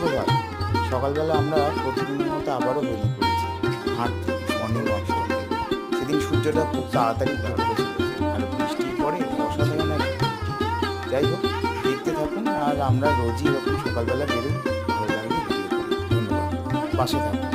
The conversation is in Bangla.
সুপ্রভাত। সকালবেলা আমরা প্রতিদিনের মতো আবারও বেরিয়ে পড়েছি হাঁটতে মর্নিং ওয়াক করতে। সেদিন সূর্যটা খুব তাড়াতাড়ি উঠে চলেছে আর বৃষ্টির পরে অসাধারণ এক প্রকৃতি। যাই হোক, দেখতে থাকুন আর আমরা রোজই এরকম সকালবেলা বেরোই, ভালো লাগলে ভিডিও করি। ধন্যবাদ, পাশে থাকুন।